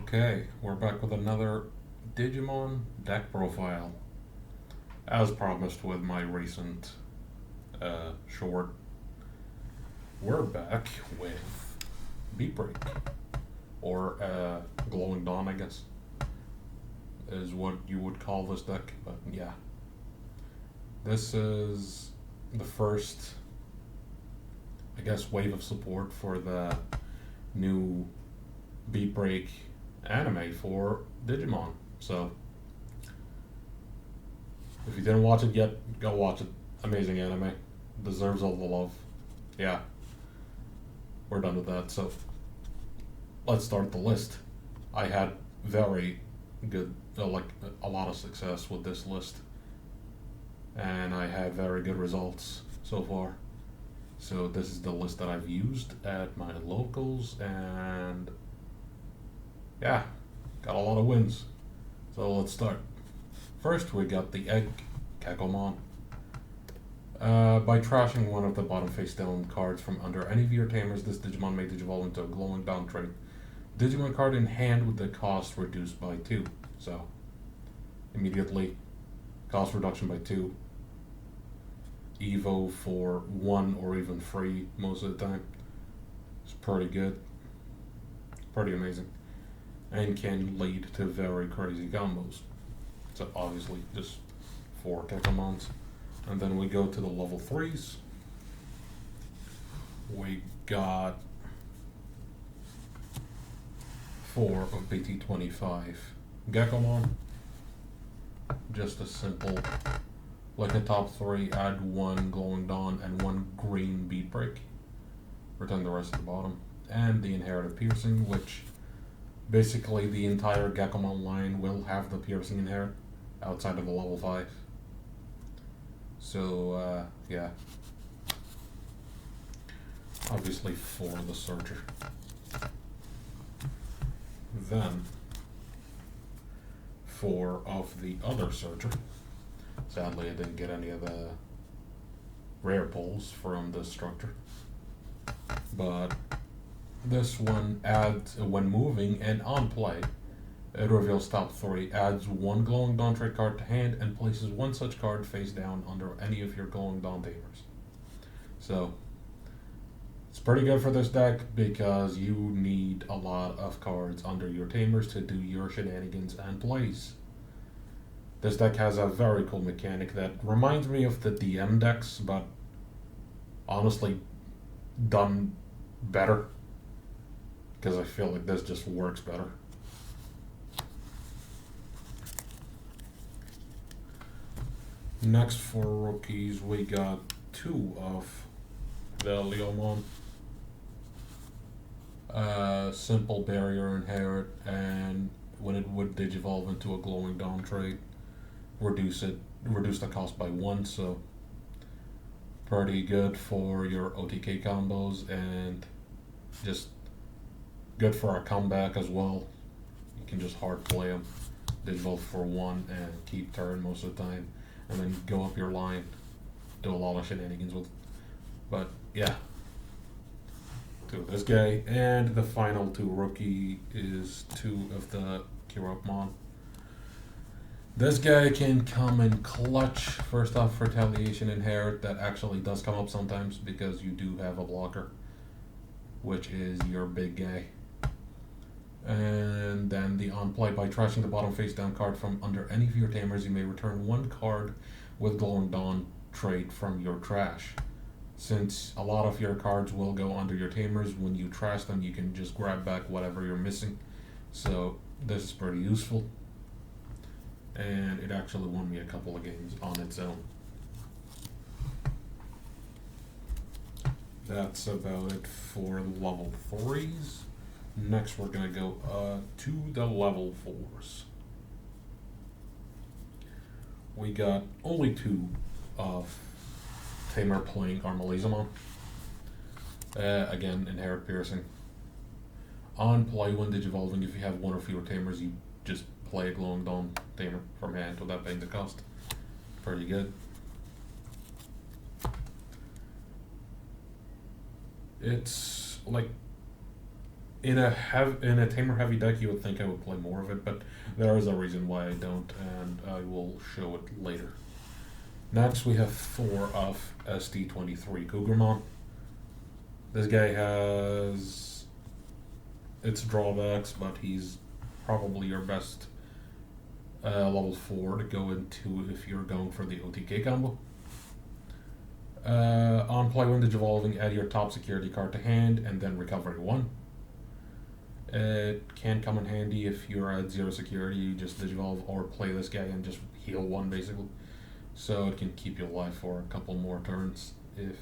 Okay, we're back with another Digimon Deck Profile. As promised with my recent short, we're back with BeatBreak, or Glowing Dawn, I guess, is what you would call this deck, but yeah. This is the first, I guess, wave of support for the new BeatBreak anime for Digimon. So, if you didn't watch it yet, go watch it. Amazing anime. Deserves all the love. Yeah, we're done with that. So, let's start the list. I had very good, a lot of success with this list. And I had very good results so far. So, this is the list that I've used at my locals, and yeah, got a lot of wins. So let's start. First, we got the Egg Kakomon. By trashing one of the bottom face down cards from under any of your tamers, this Digimon may digivolve into a glowing down trait. Digimon card in hand with the cost reduced by 2. So, immediately, cost reduction by 2. Evo for 1 or even free most of the time. It's pretty good. Pretty amazing. And can lead to very crazy combos. So obviously just 4 Kakamons. And then we go to the level 3s. We got 4 of BT25 Gekomon. Just a simple, like a top 3, add 1 Glowing Dawn and 1 green BeatBreak. Return the rest at the bottom. And the Inherited Piercing, which basically the entire Gekomon line will have the Piercing Inherit outside of the level 5. So, yeah. Obviously for the Searcher. Then, 4 of the other Searcher. Sadly, I didn't get any of the rare pulls from this structure. But this one adds, when moving and on play, it reveals top 3, adds 1 Glowing Dawn trait card to hand, and places 1 such card face down under any of your Glowing Dawn tamers. So, it's pretty good for this deck because you need a lot of cards under your tamers to do your shenanigans and plays. This deck has a very cool mechanic that reminds me of the DM decks, but honestly done better, because I feel like this just works better. Next, for rookies, we got 2 of the Leomon. Simple Barrier Inherit, and when it would digivolve into a Glowing Dawn trait, reduce the cost by 1, so pretty good for your OTK combos, and just good for a comeback as well. You can just hard play them, digivolve for 1 and keep turn most of the time, and then go up your line, do a lot of shenanigans with. But yeah, to this guy. And the final 2 rookie is 2 of the Kirokmon. This guy can come in clutch. First off, Retaliation Inherit, that actually does come up sometimes because you do have a blocker, which is your big guy. And then the on play, by trashing the bottom face down card from under any of your tamers, you may return 1 card with Glowing Dawn trait from your trash. Since a lot of your cards will go under your tamers, when you trash them, you can just grab back whatever you're missing. So this is pretty useful. And it actually won me a couple of games on its own. That's about it for level 3s. Next, we're going to go to the level 4s. We got only 2 of Tamer playing Armalizamon. Again, Inherit Piercing. On play, when digivolving, if you have 1 or fewer tamers, you just play a Glowing Dawn tamer from hand without paying the cost. Pretty good. It's like in a tamer heavy deck, you would think I would play more of it, but there is a reason why I don't, and I will show it later. Next, we have 4 of ST23 Cougarmon. This guy has its drawbacks, but he's probably your best level 4 to go into if you're going for the OTK combo. On play, when Digivolving, add your top security card to hand and then recovery 1. It can come in handy if you're at 0 security, you just Digivolve or play this guy and just heal 1 basically. So it can keep you alive for a couple more turns if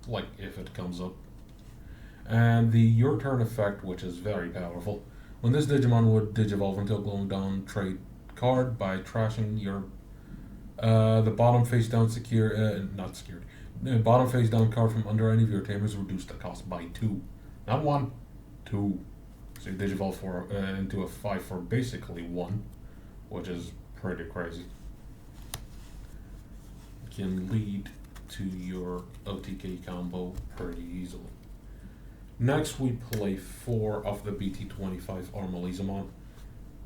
it comes up. And the your turn effect, which is very powerful. When this Digimon would Digivolve into a glowing dawn trait card by trashing your the bottom face down bottom face down card from under any of your tamers, reduce the cost by 2. Not 1, 2. So you Digivolve into a 5 for basically 1, which is pretty crazy. Can lead to your OTK combo pretty easily. Next, we play 4 of the BT25 Armalizamon.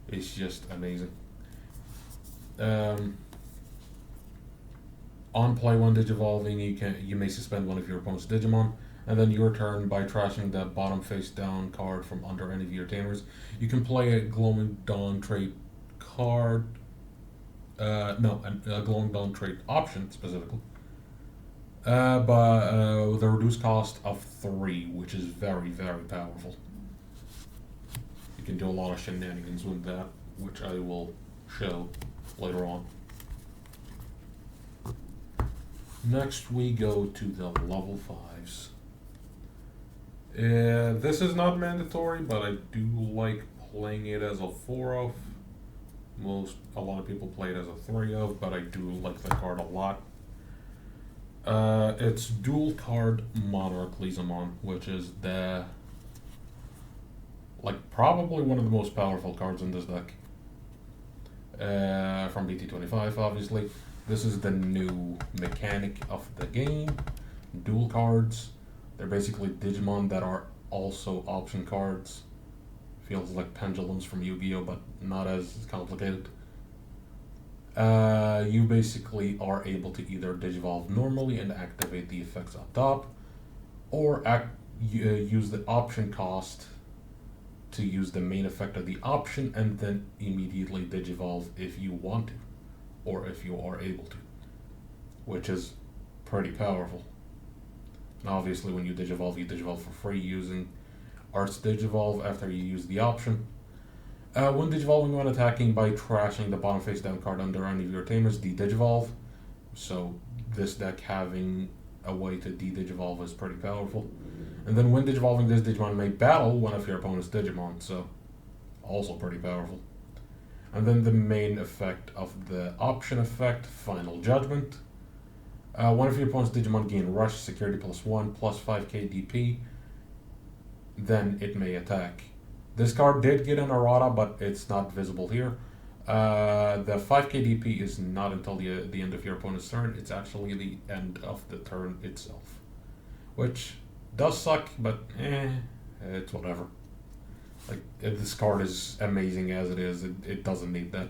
It's just amazing. On play, when Digivolving, you may suspend one of your opponent's Digimon, and then your turn, by trashing the bottom face down card from under any of your tamers, you can play a Glowing Dawn trait card. A Glowing Dawn trait option specifically. But with a reduced cost of 3, which is very, very powerful. You can do a lot of shenanigans with that, which I will show later on. Next, we go to the level 5s. This is not mandatory, but I do like playing it as a 4 of. A lot of people play it as a 3 of, but I do like the card a lot. It's dual card Monarch Lizamon, which is probably one of the most powerful cards in this deck. From BT25, obviously. This is the new mechanic of the game. Dual cards. They're basically Digimon that are also option cards. Feels like pendulums from Yu-Gi-Oh, but not as complicated. You basically are able to either Digivolve normally and activate the effects up top, or use the option cost to use the main effect of the option and then immediately Digivolve if you want to, or if you are able to, which is pretty powerful. And obviously when you Digivolve for free using Arts Digivolve after you use the option. When Digivolving, when attacking, by trashing the bottom face down card under any of your tamers, de-Digivolve. So this deck having a way to de-Digivolve is pretty powerful. And then when Digivolving, this Digimon may battle one of your opponent's Digimon, so also pretty powerful. And then the main effect of the option effect, Final Judgment. One of your opponent's Digimon gain Rush, Security +1, +5k DP, then it may attack. This card did get an errata, but it's not visible here. The 5k DP is not until the end of your opponent's turn. It's actually the end of the turn itself, which does suck, but it's whatever. This card is amazing as it is. It doesn't need that.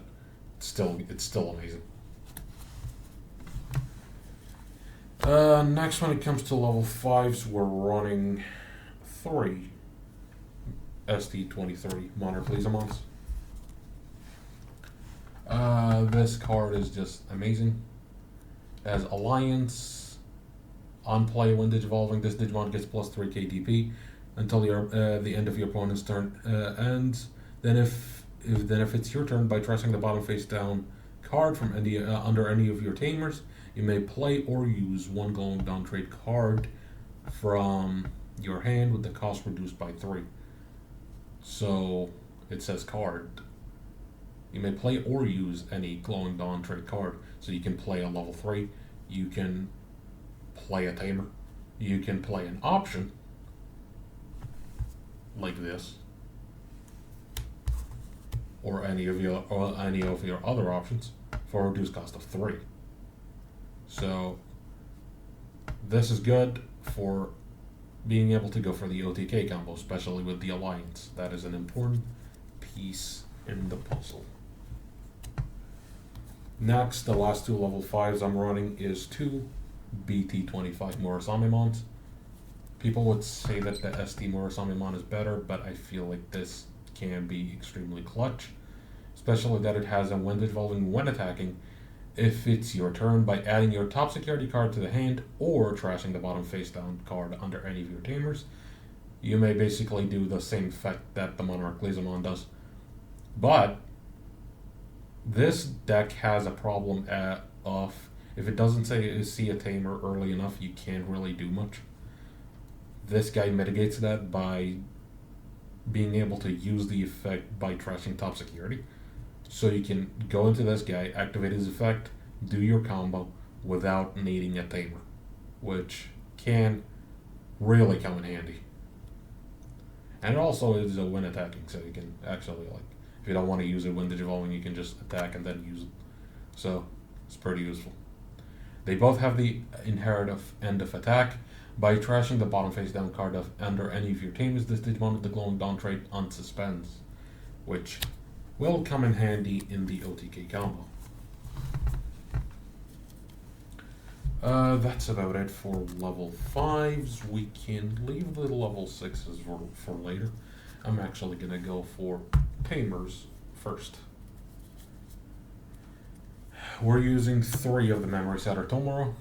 It's still amazing. Next, when it comes to level 5s, we're running 3 ST23 Monarch Lizamons. This card is just amazing. As Alliance, on play, when Digivolving, this Digimon gets +3k DP until the end of your opponent's turn ends. Then if it's your turn, by trashing the bottom face down card from under any of your tamers, you may play or use 1 Glowing Dawn trait card from your hand with the cost reduced by 3. So it says card. You may play or use any Glowing Dawn trait card. So you can play a level 3, you can play a tamer, you can play an option like this, or any of your other options for a reduced cost of 3. So this is good for being able to go for the OTK combo, especially with the Alliance. That is an important piece in the puzzle. Next, the last two level 5s I'm running is two BT25 Murasamemons. People would say that the ST Murasamemon is better, but I feel like this can be extremely clutch, especially that it has a wind evolving when attacking if it's your turn by adding your top security card to the hand or trashing the bottom face down card under any of your tamers. You may basically do the same effect that the Monarch Glazamon does. But this deck has a problem of if it doesn't see a tamer early enough, you can't really do much. This guy mitigates that by being able to use the effect by trashing top security. So you can go into this guy, activate his effect, do your combo without needing a tamer, which can really come in handy. And it also is a when attacking, so you can actually, like, if you don't want to use it when digivolving, you can just attack and then use it. So it's pretty useful. They both have the inherent end of attack. By trashing the bottom face down card of under any of your tamers, this Digimon with the glowing dawn trait unsuspends, which will come in handy in the OTK combo. That's about it for level 5s. We can leave the level 6s for later. I'm actually going to go for tamers first. We're using 3 of the Memory Setter Tomorrow.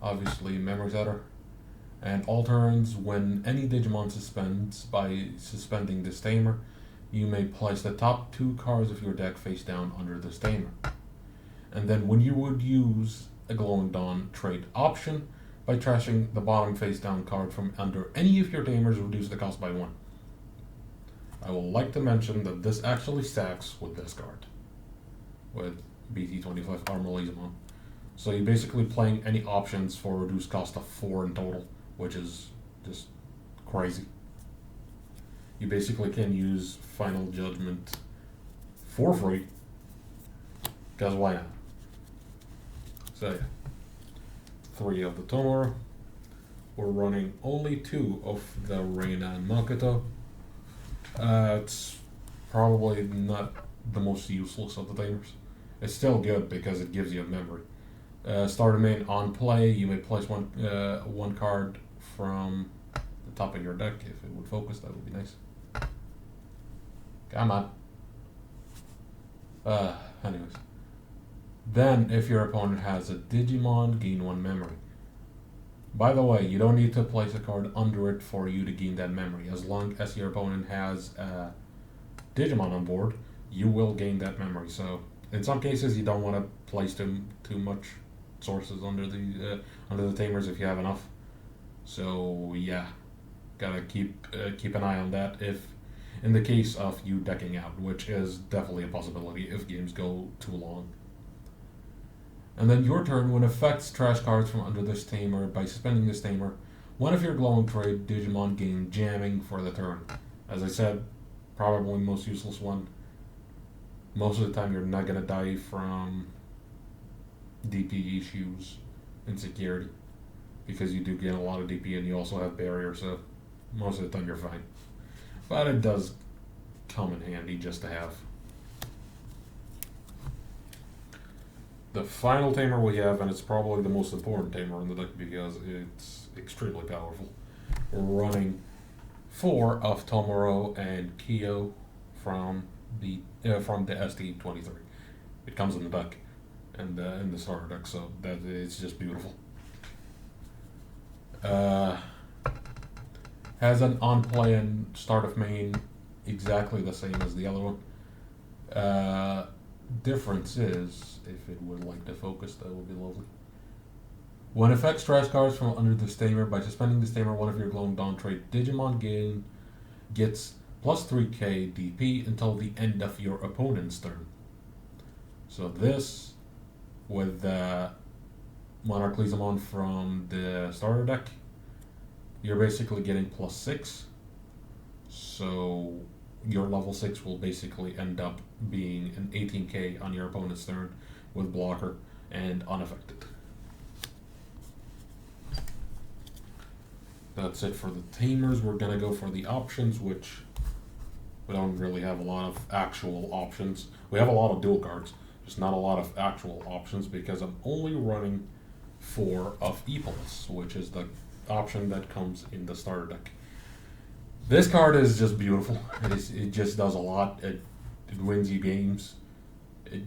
Obviously, Memory Setter. And all turns, when any Digimon suspends by suspending this tamer, you may place the top 2 cards of your deck face down under this tamer. And then when you would use a Glowing Dawn trait option, by trashing the bottom face down card from under any of your tamers, reduce the cost by 1. I will like to mention that this actually stacks with this card, with BT25 Armorlizamon. So you're basically playing any options for a reduced cost of 4 in total, which is just crazy. You basically can use Final Judgment for free, because why not? So yeah, 3 of the Tomura. We're running only 2 of the Reina and Makoto. It's probably not the most useless of the tamers. It's still good because it gives you a memory. Starter main on play, you may place one card from the top of your deck. If it would focus, that would be nice. Come on. Anyways. Then, if your opponent has a Digimon, gain 1 memory. By the way, you don't need to place a card under it for you to gain that memory. As long as your opponent has a Digimon on board, you will gain that memory. So, in some cases, you don't want to place too much sources under the tamers if you have enough. So yeah, gotta keep an eye on that if in the case of you decking out, which is definitely a possibility if games go too long. And then your turn, when effects trash cards from under this tamer by suspending this tamer, one of your glowing trait Digimon gain jamming for the turn. As I said, probably most useless one. Most of the time you're not gonna die from DP issues and security, because you do get a lot of DP and you also have barrier, so most of the time you're fine. But it does come in handy just to have. The final tamer we have, and it's probably the most important tamer in the deck because it's extremely powerful. We're running 4 of Tomoro and Kyo from the ST23. It comes in the deck and in the starter deck, so that it's just beautiful. Has an on play and start of main exactly the same as the other one. Difference is, if it would like to focus, that would be lovely. When effects trash cards from under this tamer, by suspending this tamer, one of your glowing dawn trait Digimon gets plus 3k DP until the end of your opponent's turn. So this, with the Monarch Glazamon from the starter deck, you're basically getting plus 6. So your level 6 will basically end up being an 18k on your opponent's turn with blocker and unaffected. That's it for the tamers. We're gonna go for the options, which we don't really have a lot of actual options. We have a lot of dual cards, just not a lot of actual options because I'm only running 4 of Epulse, which is the option that comes in the starter deck. This card is just beautiful. It just does a lot. It wins you games. It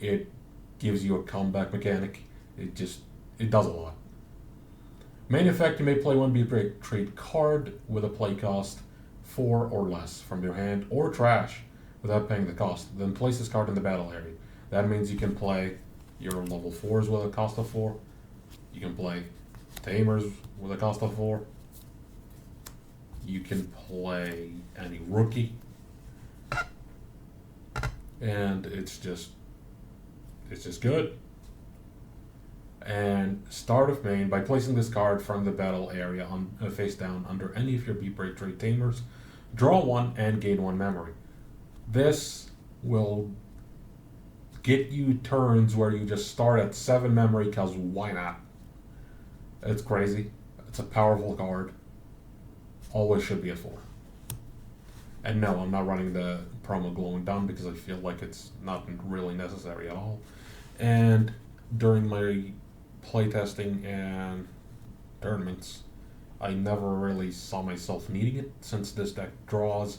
it gives you a comeback mechanic. It does a lot. Main effect: you may play one BeatBreak trade card with a play cost 4 or less from your hand or trash without paying the cost. Then place this card in the battle area. That means you can play your level 4s with a cost of 4. You can play Tamers with a cost of 4. You can play any rookie. And it's just good. And start of main, by placing this card from the battle area on face down under any of your BeatBreak trade tamers, draw 1 and gain 1 memory. This will get you turns where you just start at 7 memory, because why not? It's crazy. It's a powerful card. Always should be at 4. And no, I'm not running the promo glowing down because I feel like it's not really necessary at all. And during my playtesting and tournaments, I never really saw myself needing it, since this deck draws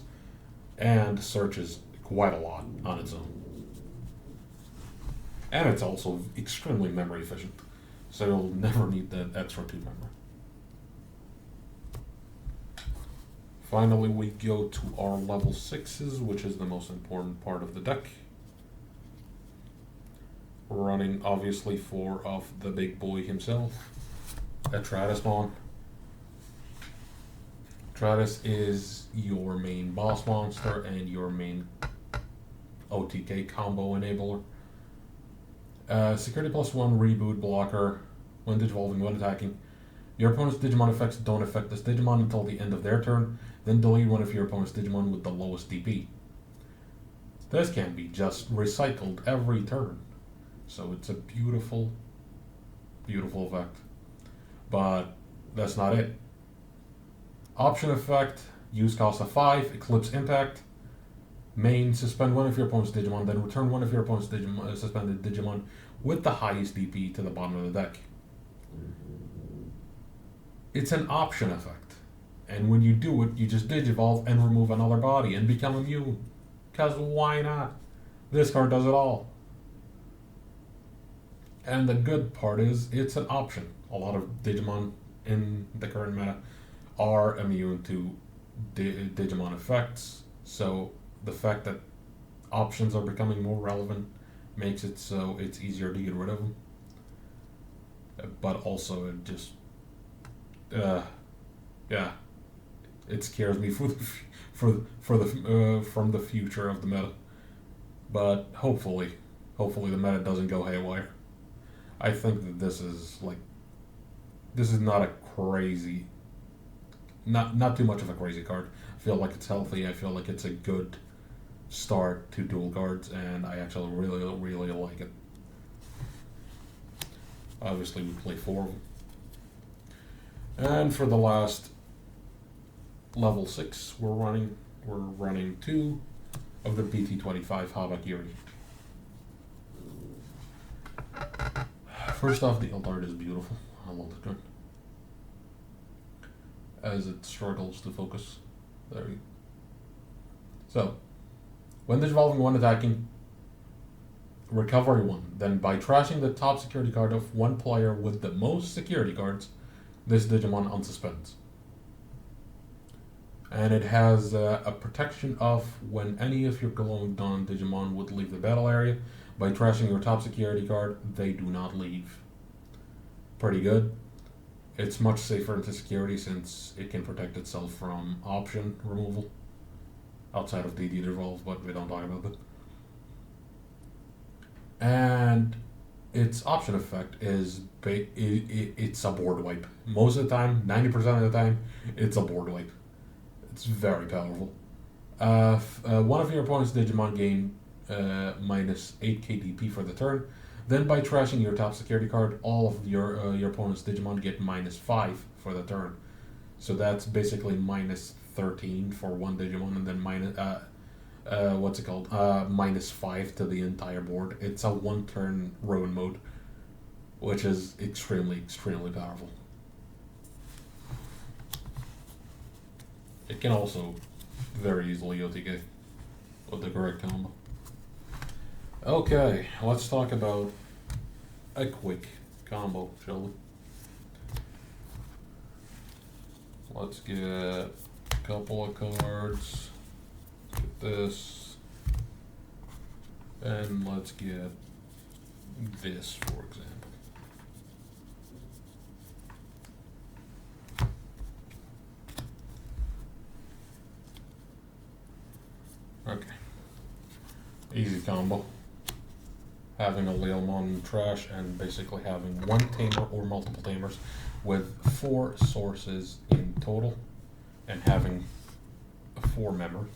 and searches quite a lot on its own. And it's also extremely memory efficient, so you'll never need that extra 2 memory. Finally, we go to our level 6s, which is the most important part of the deck. We're running, obviously, 4 of the big boy himself, Atradismon. Atradis is your main boss monster and your main OTK combo enabler. Security +1 reboot blocker. When digivolving, when attacking, your opponent's Digimon effects don't affect this Digimon until the end of their turn. Then delete one of your opponent's Digimon with the lowest DP. This can be just recycled every turn. So it's a beautiful, beautiful effect. But that's not it. Option effect: use cost of 5, Eclipse Impact. Main: suspend one of your opponent's Digimon, then return one of your opponent's suspended Digimon with the highest DP to the bottom of the deck. It's an option effect, and when you do it, you just digivolve and remove another body and become immune. Because why not? This card does it all. And the good part is, it's an option. A lot of Digimon in the current meta are immune to Digimon effects, so the fact that options are becoming more relevant makes it so it's easier to get rid of them. But also, it just, yeah, it scares me from the future of the meta. But hopefully the meta doesn't go haywire. I think that this is not a crazy, not too much of a crazy card. I feel like it's healthy. I feel like it's a good start to dual cards, and I actually really like it. Obviously, we play 4 of them. And for the last level 6, we're running 2 of the BT25 Habakiri. First off, the alt art is beautiful. I love the card. As it struggles to focus. There you go. So, when digivolving, one attacking, recovery 1. Then by trashing the top security card of one player with the most security cards, this Digimon unsuspends. And it has a protection of when any of your glowing dawn Digimon would leave the battle area. By trashing your top security card, they do not leave. Pretty good. It's much safer into security since it can protect itself from option removal. Outside of DD Devolve, but we don't talk about that. And its option effect is it's a board wipe. Most of the time, 90% of the time, it's a board wipe. It's very powerful. One of your opponent's Digimon gain minus 8 KDP for the turn. Then by trashing your top security card, all of your opponent's Digimon get minus 5 for the turn. So that's basically minus 13 for one Digimon, and then what's it called? Minus 5 to the entire board. It's a one-turn ruin mode, which is extremely, extremely powerful. It can also very easily OTK with the correct combo. Okay, let's talk about a quick combo, shall we? Let's get a couple of cards. Get this. And let's get this, for example. Okay. Easy combo. Having a Leomon trash and basically having one tamer or multiple tamers with 4 sources in total and having 4 memory.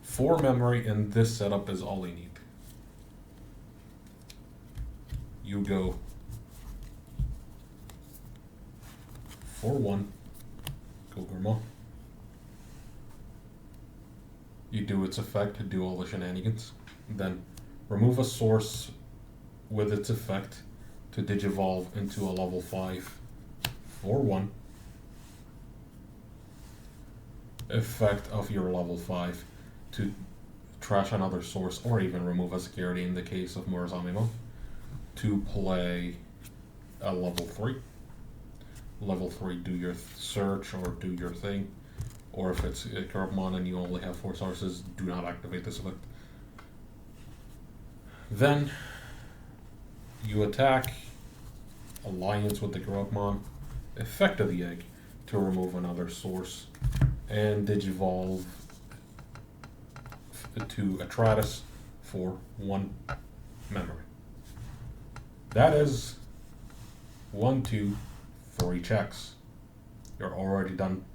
4 memory in this setup is all you need. You go 4-1, Kogurma. You do its effect to do all the shenanigans. Then remove a source with its effect to digivolve into a level 5 4-1. Effect of your level 5 to trash another source or even remove a security in the case of Murazamimo to play a level 3. Level 3, do your search or do your thing. Or if it's a Corruptmon and you only have 4 sources, do not activate this effect. Then you attack Alliance with the Corruptmon, effect of the egg to remove another source, and digivolve to Atratus for 1 memory. That is 1, 2, 3 checks. You're already done.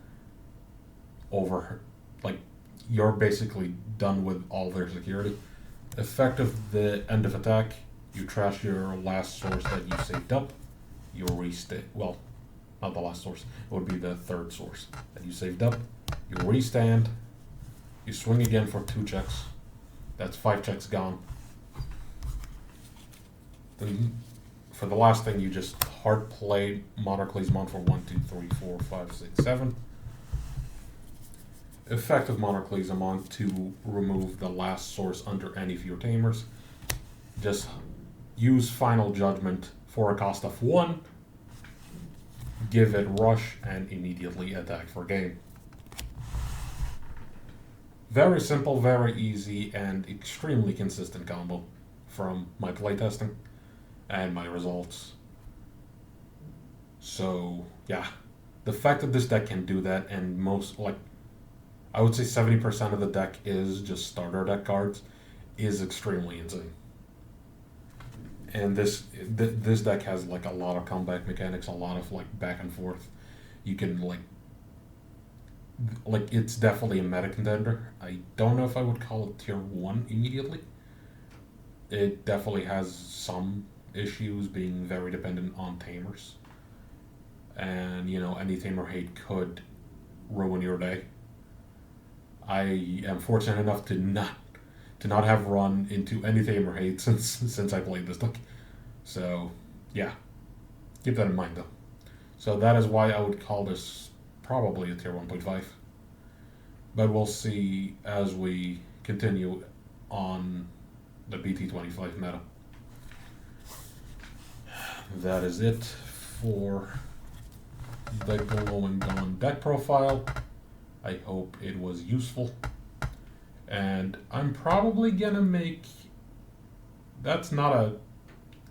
You're basically done with all their security. Effective the end of attack, you trash your last source that you saved up. You restate. Well, not the last source. It would be the 3rd source that you saved up. You restand. You swing again for 2 checks. That's 5 checks gone. Then for the last thing, you just hard play Monarchlesmon for 1, 2, 3, 4, 5, 6, 7. Effective Monarchlesmon to remove the last source under any of your tamers. Just use Final Judgment for a cost of 1, give it Rush, and immediately attack for game. Very simple, very easy, and extremely consistent combo from my playtesting and my results. So, yeah. The fact that this deck can do that, and I would say 70% of the deck is just starter deck cards, is extremely insane. And this deck has a lot of comeback mechanics, a lot of back and forth. You can it's definitely a meta contender. I don't know if I would call it tier 1 immediately. It definitely has some issues being very dependent on tamers. And any tamer hate could ruin your day. I am fortunate enough to not have run into any tamer hate since I played this deck. So yeah, keep that in mind though. So that is why I would call this probably a tier 1.5. But we'll see as we continue on the BT25 meta. That is it for the Glowing Dawn deck profile. I hope it was useful. And I'm probably gonna make, that's not a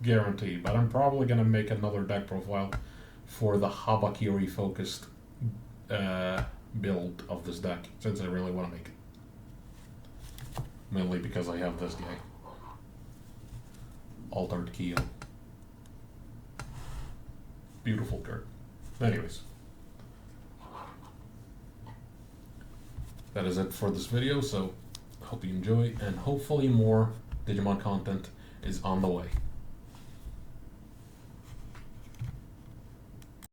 guarantee, but I'm probably gonna make another deck profile for the Habakiri focused build of this deck, since I really want to make it. Mainly because I have this guy. Altered Keo. Beautiful card. Anyways. That is it for this video, so hope you enjoy, and hopefully more Digimon content is on the way.